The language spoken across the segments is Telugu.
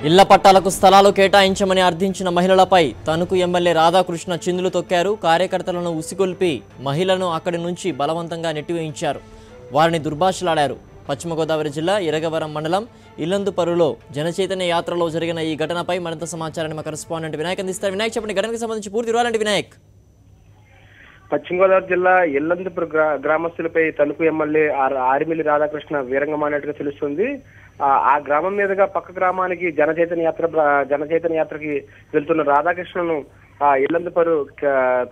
ఇళ్ల పట్టాలకు స్థలాలు కేటాయించమని అర్థించిన మహిళలపై తణుకు ఎమ్మెల్యే రాధాకృష్ణ చిందులు తొక్కారు. కార్యకర్తలను ఉసిగొల్పి మహిళలను అక్కడి నుంచి బలవంతంగా నెట్టివేయించారు. వారిని దుర్భాషలాడారు. పశ్చిమ గోదావరి జిల్లా ఇరగవరం మండలం ఇల్లందుపరులో జనచైతన్య యాత్రలో జరిగిన ఈ ఘటనపై మరింత సమాచారాన్ని మా కరెస్పాండెంట్ వినాయక్ అందిస్తారు. వినాయక్, చెప్పండి, ఘటనకు సంబంధించి పూర్తి వివరాలంటే వినాయక్. పశ్చిమ గోదావరి జిల్లా ఇల్లందుపుర గ్రామస్తులపై తణుకు ఎమ్మెల్యే ఆర్మిల్లి రాధాకృష్ణ వీరంగమానట్టుగా తెలుస్తుంది. ఆ గ్రామం మీదుగా పక్క గ్రామానికి జనచైతన్య యాత్రకి వెళ్తున్న రాధాకృష్ణను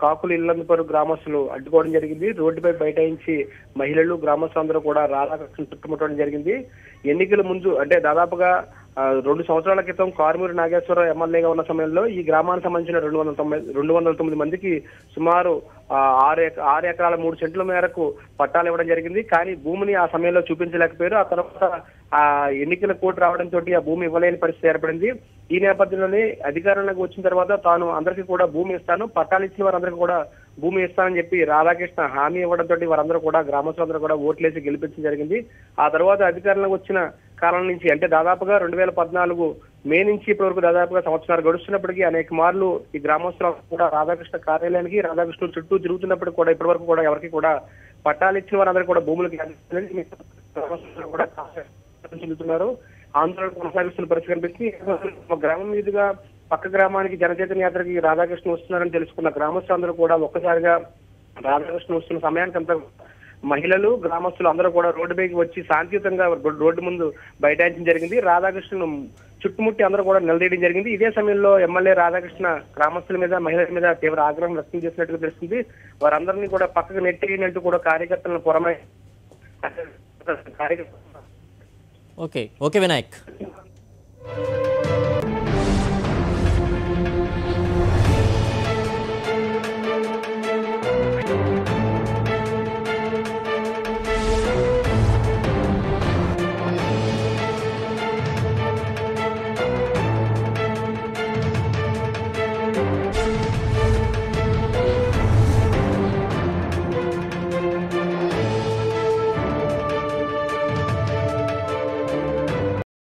కాకులు ఇల్లందుపరు గ్రామస్తులు అడ్డుకోవడం జరిగింది. రోడ్డుపై బైఠాయించి మహిళలు గ్రామస్తులు అందరూ కూడా రాధాకృష్ణ చుట్టుముట్టడం జరిగింది. ఎన్నికల ముందు అంటే దాదాపుగా 2 సంవత్సరాల క్రితం కారుమూరి నాగేశ్వరరావు ఎమ్మెల్యేగా ఉన్న సమయంలో ఈ గ్రామానికి సంబంధించిన 209 మందికి సుమారు 6 ఎకరాల 3 సెంట్ల మేరకు పట్టాలు ఇవ్వడం జరిగింది. కానీ భూమిని ఆ సమయంలో చూపించలేకపోయారు. ఆ తర్వాత ఆ ఎన్నికల కోడ్ రావడంతో ఆ భూమి ఇవ్వలేని పరిస్థితి ఏర్పడింది. ఈ నేపథ్యంలోనే అధికారంలోకి వచ్చిన తర్వాత తాను అందరికీ కూడా భూమి ఇస్తాను, పట్టాలు ఇచ్చిన వారందరికీ కూడా భూమి ఇస్తానని చెప్పి రాధాకృష్ణ హామీ ఇవ్వడంతో వారందరూ కూడా గ్రామస్తులందరూ కూడా ఓట్లేసి గెలిపించడం జరిగింది. ఆ తర్వాత అధికారంలోకి వచ్చిన కాలం నుంచి అంటే దాదాపుగా 2014 మే నుంచి ఇప్పటి వరకు దాదాపుగా సంవత్సరాలు గడుస్తున్నప్పటికీ అనేక మార్లు ఈ గ్రామస్తులు కూడా రాధాకృష్ణ కార్యాలయానికి రాధాకృష్ణ చుట్టూ తిరుగుతున్నప్పటికీ కూడా ఇప్పటి వరకు కూడా ఎవరికి కూడా పట్టాలు ఇచ్చిన వారందరూ కూడా భూములకి కూడా చెందుతున్నారు. ఆందోళన కొనసాగిస్తున్న పరిస్థితి కనిపిస్తుంది. గ్రామం మీదుగా పక్క గ్రామానికి జనచైతన్య యాత్రకి రాధాకృష్ణ వస్తున్నారని తెలుసుకున్న గ్రామస్తులందరూ కూడా ఒక్కసారిగా రాధాకృష్ణ వస్తున్న సమయానికంతా మహిళలు గ్రామస్తులు అందరూ కూడా రోడ్డుపైకి వచ్చి శాంతియుతంగా రోడ్డు ముందు బైఠాయించడం జరిగింది. రాధాకృష్ణను చుట్టుముట్టి అందరూ కూడా నిలదీయడం జరిగింది. ఇదే సమయంలో ఎమ్మెల్యే రాధాకృష్ణ గ్రామస్తుల మీద మహిళల మీద తీవ్ర ఆగ్రహం వ్యక్తం చేసినట్టుగా తెలుస్తుంది. వారందరినీ కూడా పక్కకు నెట్టేయనంటూ కూడా కార్యకర్తలను పురమై ఓకే వినాయక్.